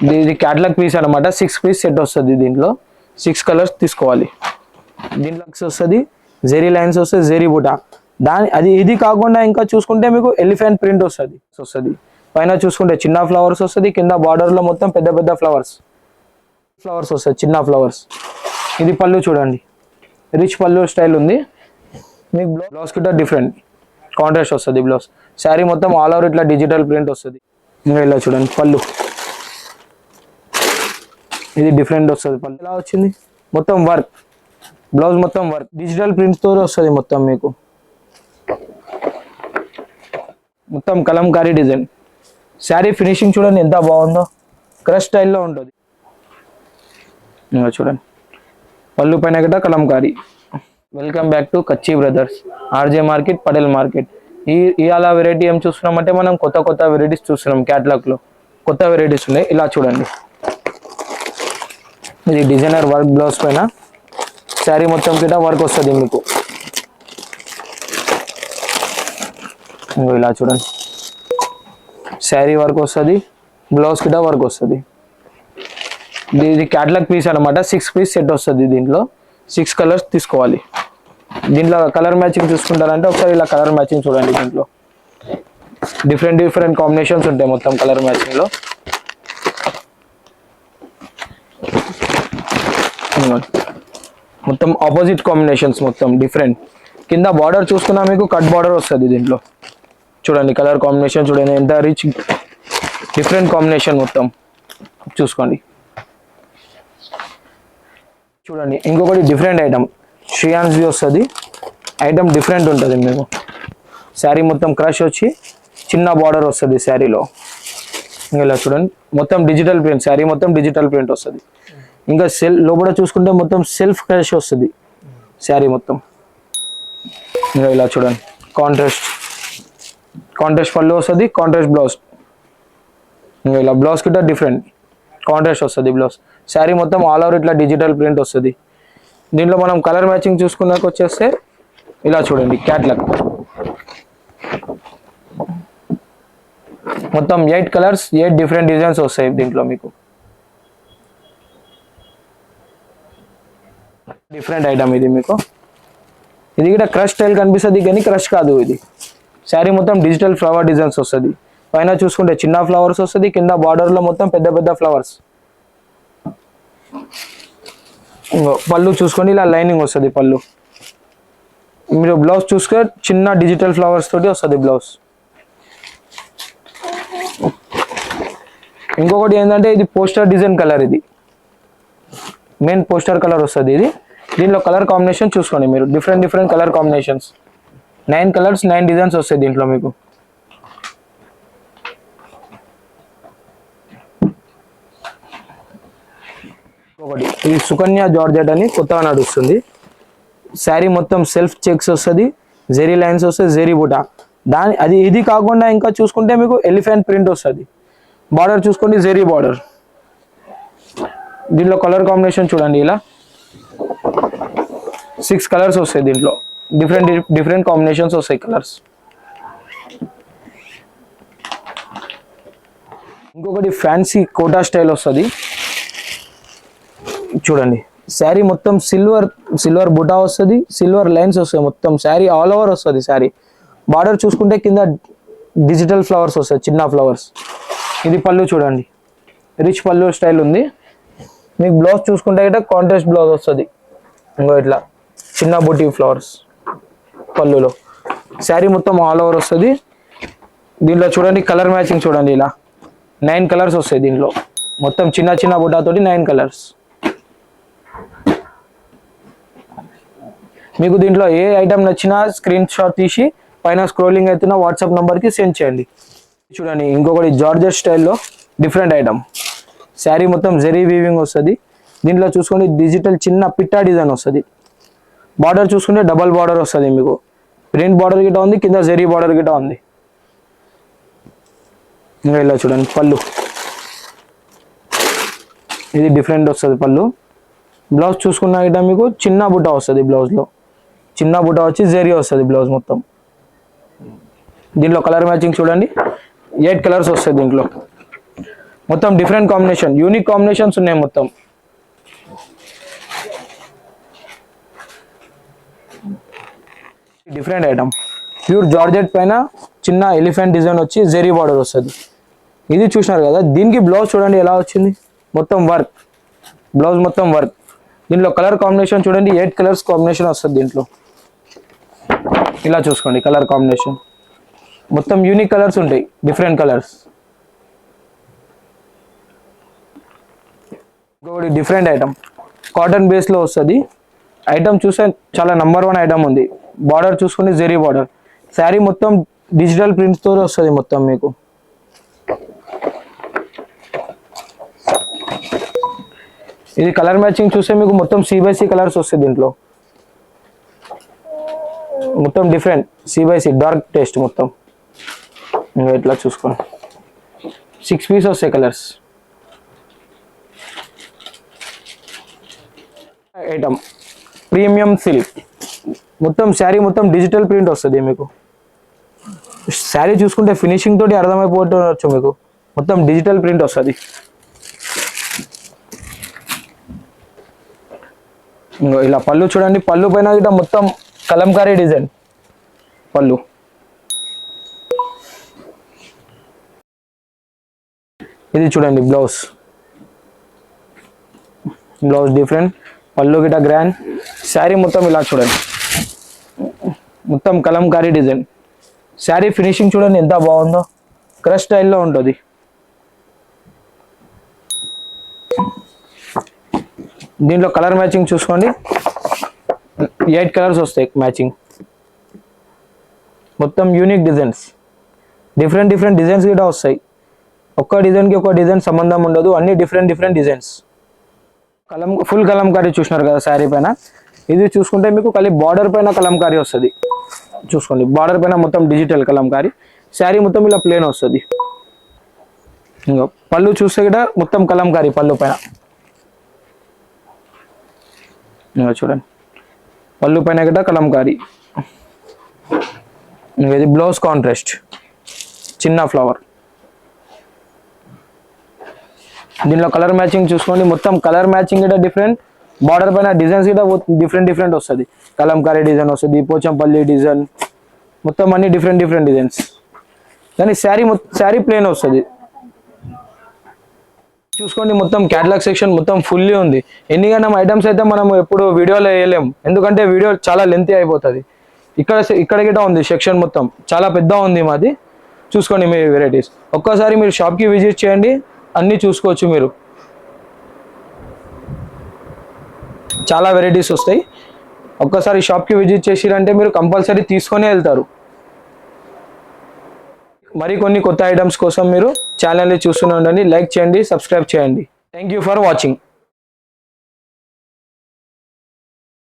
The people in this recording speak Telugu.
ఇది క్యాటలాగ్ పీస్ అనమాట. 6 పీస్ సెట్ వస్తుంది. దీంట్లో 6 కలర్స్ తీసుకోవాలి. దీంట్లో వస్తుంది జెరీ లైన్స్ వస్తుంది, జెరీ బుటా. ఇది కాకుండా ఇంకా చూసుకుంటే మీకు ఎలిఫెంట్ ప్రింట్ వస్తుంది. పైన చూసుకుంటే చిన్న ఫ్లవర్స్ వస్తుంది, కింద బార్డర్ లో మొత్తం పెద్ద పెద్ద ఫ్లవర్స్ వస్తాయి, చిన్న ఫ్లవర్స్. ఇది పళ్ళు చూడండి, రిచ్ పళ్ళు స్టైల్ ఉంది. మీకు బ్లౌజ్ కిட்ட డిఫరెంట్ కాంట్రాస్ట్ వస్తుంది బ్లౌజ్. శారీ మొత్తం ఆల్ ఓవర్ ఇట్లా డిజిటల్ ప్రింట్ వస్తుంది. ఇంకా ఇలా చూడండి పళ్ళు, ఇది డిఫరెంట్ వస్తుంది. పళ్ళు ఇలా వచ్చింది, మొత్తం వర్క్. బ్లౌజ్ మొత్తం వర్క్, డిజిటల్ ప్రింట్ తో వస్తుంది మొత్తం. మీకు మొత్తం కలంకారీ డిజైన్. శారీ ఫినిషింగ్ చూడండి ఎంత బాగుందో, క్రష్ స్టైల్లో ఉంటుంది. ఇంకా చూడండి పళ్ళు పైన గిట్ట కలంకారీ. వెల్కమ్ బ్యాక్ టు కచ్చి brothers, RJ market, Patel market. ఇవాళ వెరైటీ ఏం చూస్తున్నామంటే మనం కొత్త వెరైటీస్ చూస్తున్నాం. క్యాటలాగ్ లో కొత్త వెరైటీస్ ఉన్నాయి. ఇలా చూడండి, ఇది డిజైనర్ వర్క్ బ్లౌజ్ పైన శారీ మొత్తం కిట వర్క్ వస్తుంది మీకు. ఇలా చూడండి శారీ వర్క్ వస్తుంది, బ్లౌజ్ కిట వర్క్ వస్తుంది. ఇది క్యాటలాగ్ పీస్ అనమాట. 6 పీస్ సెట్ వస్తుంది. దీంట్లో 6 కలర్స్ తీసుకోవాలి. దీంట్లో కలర్ మ్యాచింగ్ చూసుకుంటారంటే ఒకసారి ఇలా కలర్ మ్యాచింగ్ చూడండి. దీంట్లో డిఫరెంట్ కాంబినేషన్స్ ఉంటాయి మొత్తం కలర్ మ్యాచింగ్ లో. మొత్తం ఆపోజిట్ కాంబినేషన్స్, మొత్తం డిఫరెంట్. కింద బార్డర్ చూసుకున్నా మీకు కట్ బార్డర్ వస్తుంది. దీంట్లో చూడండి కలర్ కాంబినేషన్ చూడండి ఎంత రిచ్, డిఫరెంట్ కాంబినేషన్ మొత్తం చూసుకోండి. చూడండి ఇంకొకటి డిఫరెంట్ ఐటమ్, శ్రీయాన్స్ వస్తుంది. ఐటమ్ డిఫరెంట్ ఉంటుంది మీకు. శారీ మొత్తం క్రష్ వచ్చి చిన్న బార్డర్ వస్తుంది శారీలో. ఇలా చూడండి మొత్తం డిజిటల్ ప్రింట్, శారీ మొత్తం డిజిటల్ ప్రింట్ వస్తుంది. ఇంకా లోపల చూసుకుంటే మొత్తం సెల్ఫ్ క్రష్ వస్తుంది శారీ మొత్తం. ఇంకా ఇలా చూడండి కాంట్రాస్ట్ పళ్ళు వస్తుంది, కాంట్రాస్ట్ బ్లౌజ్. ఇంకా ఇలా బ్లౌజ్ కిட்ட డిఫరెంట్ కాంట్రాస్ట్ వస్తుంది బ్లౌజ్. శారీ మొత్తం ఆల్ ఓవర్ ఇట్లా డిజిటల్ ప్రింట్ వస్తుంది. దీంట్లో మనం కలర్ మ్యాచింగ్ చూసుకున్నాక వచ్చేస్తే ఇలా చూడండి క్యాట్లాగ్ మొత్తం 8 కలర్స్, 8 డిఫరెంట్ డిజైన్స్ వస్తాయి దీంట్లో మీకు. డిఫరెంట్ ఐటమ్ ఇది మీకు. ఇది కూడా క్రష్ స్టైల్ కనిపిస్తుంది కానీ క్రష్ కాదు ఇది. శారీ మొత్తం డిజిటల్ ఫ్లవర్ డిజైన్స్ వస్తుంది. పైన చూసుకుంటే చిన్న ఫ్లవర్స్ వస్తుంది, కింద బార్డర్ లో మొత్తం పెద్ద పెద్ద ఫ్లవర్స్. పళ్ళు చూసుకోండి ఇలా లైనింగ్ వస్తుంది పళ్ళు. మీరు బ్లౌజ్ చూసుకుంటే చిన్న డిజిటల్ ఫ్లవర్స్ తోటి వస్తుంది బ్లౌజ్. ఇంకొకటి ఏంటంటే ఇది పోస్టర్ డిజైన్ కలర్, ఇది మెయిన్ పోస్టర్ కలర్ వస్తుంది ఇది. దీంట్లో కలర్ కాంబినేషన్ చూసుకోండి మీరు, different colour combinations. 9 colours 9 designs వస్తాయి దీంట్లో మీకు. ఒకటి ఈ సుకన్య జార్జెట్ అని కొత్తగా నడుస్తుంది. శారీ మొత్తం సెల్ఫ్ చెక్స్ వస్తుంది, జెరీ లైన్స్ వస్తుంది, జెరీ బుటా. ఇది కాకుండా ఇంకా చూసుకుంటే మీకు ఎలిఫెంట్ ప్రింట్ వస్తుంది. బార్డర్ చూసుకోండి జెరీ బార్డర్. దీంట్లో కలర్ కాంబినేషన్ చూడండి ఇలా 6 కలర్స్ వస్తాయి దీంట్లో. డిఫరెంట్ కాంబినేషన్స్ వస్తాయి కలర్స్. ఇంకొకటి ఫ్యాన్సీ కోటా స్టైల్ వస్తుంది చూడండి. శారీ మొత్తం సిల్వర్ బుటా వస్తుంది, సిల్వర్ లైన్స్ వస్తాయి మొత్తం. శారీ ఆల్ ఓవర్ వస్తుంది శారీ. బార్డర్ చూసుకుంటే కింద డిజిటల్ ఫ్లవర్స్ వస్తాయి, చిన్న ఫ్లవర్స్. ఇది పళ్ళు చూడండి, రిచ్ పళ్ళు స్టైల్ ఉంది. మీకు బ్లౌజ్ చూసుకుంటే ఇట్లా కాంట్రాస్ట్ బ్లౌజ్ వస్తుంది. ఇంకో ఇట్లా చిన్న బుటీ ఫ్లవర్స్ పళ్ళులో. శారీ మొత్తం ఆల్ ఓవర్ వస్తుంది. దీంట్లో చూడండి కలర్ మ్యాచింగ్ చూడండి ఇలా 9 కలర్స్ వస్తాయి దీంట్లో. మొత్తం చిన్న బుటాతోటి 9 కలర్స్. మీకు దీంట్లో ఏ ఐటమ్ నచ్చినా స్క్రీన్ షాట్ తీసి పైన స్క్రోలింగ్ అవుతున్న వాట్సాప్ నంబర్కి సెండ్ చేయండి. చూడండి ఇంకొకటి జార్జెట్ స్టైల్లో డిఫరెంట్ ఐటమ్. శారీ మొత్తం జెరీ వీవింగ్ వస్తుంది. దీంట్లో చూసుకుంటే డిజిటల్ చిన్న పిట్టా డిజైన్ వస్తుంది. బార్డర్ చూసుకుంటే డబల్ బార్డర్ వస్తుంది మీకు. ప్రింట్ బార్డర్ గిట్ట ఉంది, కింద జెరీ బార్డర్ గిట్ట ఉంది. ఇంకా ఇలా చూడండి పళ్ళు, ఇది డిఫరెంట్ వస్తుంది పళ్ళు. బ్లౌజ్ చూసుకున్న గిట్ట మీకు చిన్న బుట్ట వస్తుంది. బ్లౌజ్లో చిన్న బుట్ట వచ్చి జెరీ వస్తుంది బ్లౌజ్ మొత్తం. దీంట్లో కలర్ మ్యాచింగ్ చూడండి 8 కలర్స్ వస్తాయి దీంట్లో. మొత్తం డిఫరెంట్ కాంబినేషన్, యూనిక్ కాంబినేషన్స్ ఉన్నాయి మొత్తం. డిఫరెంట్ ఐటమ్, ప్యూర్ జార్జెట్ పైన చిన్న ఎలిఫెంట్ డిజైన్ వచ్చి జెరీ బార్డర్ వస్తుంది. ఇది చూసినారు కదా, దీనికి బ్లౌజ్ చూడండి ఎలా వచ్చింది, మొత్తం వర్క్, బ్లౌజ్ మొత్తం వర్క్. దీంట్లో కలర్ కాంబినేషన్ చూడండి, 8 కలర్స్ కాంబినేషన్ వస్తుంది దీంట్లో. ఇలా చూసుకోండి కలర్ కాంబినేషన్, మొత్తం యూనిక్ కలర్స్ ఉంటాయి, డిఫరెంట్ కలర్స్. ఇంకొకటి డిఫరెంట్ ఐటమ్, కాటన్ బేస్లో వస్తుంది. ఐటమ్ చూస్తే చాలా నంబర్ 1 ఐటమ్ ఉంది. బార్డర్ చూసుకుని జెరీ బార్డర్, శారీ మొత్తం డిజిటల్ ప్రింట్స్తో వస్తుంది మొత్తం మీకు. ఇది కలర్ మ్యాచింగ్ చూస్తే మీకు మొత్తం C/C కలర్స్ వస్తుంది దీంట్లో, మొత్తం డిఫరెంట్ C/C డార్క్ టేస్ట్ మొత్తం. ఇంకా ఇట్లా చూసుకోండి 6 పీస్ వస్తాయి కలర్స్. ఐటమ్ ప్రీమియం సిల్క్, మొత్తం శారీ మొత్తం డిజిటల్ ప్రింట్ వస్తుంది మీకు. శారీ చూసుకుంటే ఫినిషింగ్ తోటి అర్థమైపోవచ్చు మీకు, మొత్తం డిజిటల్ ప్రింట్ వస్తుంది. ఇంకో ఇలా పళ్ళు చూడండి, పళ్ళు పైన ఇట్లా మొత్తం కలంకారీ డిజైన్ పళ్ళు. ఇది చూడండి బ్లౌజ్, బ్లౌజ్ డిఫరెంట్, పళ్ళు గిట గ్రాండ్, శారీ మొత్తం ఇలా చూడండి మొత్తం కలంకారీ డిజైన్. శారీ ఫినిషింగ్ చూడండి ఎంత బాగుందో, క్రష్ స్టైల్లో ఉంటుంది. దీంట్లో కలర్ మ్యాచింగ్ చూసుకోండి, 8 కలర్స్ వస్తాయి మ్యాచింగ్, మొత్తం యూనిక్ డిజైన్స్, డిఫరెంట్ డిజైన్స్ కూడా వస్తాయి. ఒక్క డిజైన్కి ఒక డిజైన్ సంబంధం ఉండదు, అన్ని డిఫరెంట్ డిజైన్స్. ఫుల్ కలంకారీ చూసినారు కదా శారీ పైన. ఇది చూసుకుంటే మీకు ఖాళీ బార్డర్ పైన కలంకారీ వస్తుంది. చూసుకోండి బార్డర్ పైన మొత్తం డిజిటల్ కలంకారీ, శారీ మొత్తం ఇలా ప్లేన్ వస్తుంది. ఇంకా పళ్ళు చూస్తే కూడా మొత్తం కలంకారీ పళ్ళు పైన. ఇంకా చూడండి పళ్ళు పైన కూడా కలంకారీ. ఇది బ్లౌజ్ కాంట్రాస్ట్, చిన్న ఫ్లవర్. దీనిలో కలర్ మ్యాచింగ్ చూసుకోండి, మొత్తం కలర్ మ్యాచింగ్ కూడా డిఫరెంట్, బార్డర్ పైన డిజైన్స్ కూడా డిఫరెంట్ వస్తుంది. కలంకారీ డిజైన్ వస్తుంది, పోచంపల్లి డిజైన్, మొత్తం అన్ని డిఫరెంట్ డిజైన్స్. కానీ శారీ ప్లేన్ వస్తుంది. చూసుకోండి మొత్తం క్యాటలాగ్ సెక్షన్ మొత్తం ఫుల్లీ ఉంది. ఎన్నికైనా ఐటమ్స్ అయితే మనం ఎప్పుడు వీడియోలో వేయలేము, ఎందుకంటే వీడియో చాలా లెంతీ అయిపోతుంది. ఇక్కడ గిట ఉంది సెక్షన్ మొత్తం చాలా పెద్ద ఉంది మాది. చూసుకోండి మీ వెరైటీస్, ఒక్కసారి మీరు షాప్కి విజిట్ చేయండి, అన్నీ చూసుకోవచ్చు మీరు. చాలా వెరైటీస్ వస్తాయి. ఒక్కసారి షాప్కి విజిట్ చేసిరంటే మీరు కంపల్సరీ తీసుకొని వెళ్తారు. మరికొన్ని కొత్త ఐటమ్స్ కోసం మీరు ఛానల్ని చూస్తూనే ఉండండి. లైక్ చేయండి, సబ్స్క్రైబ్ చేయండి. Thank you for watching.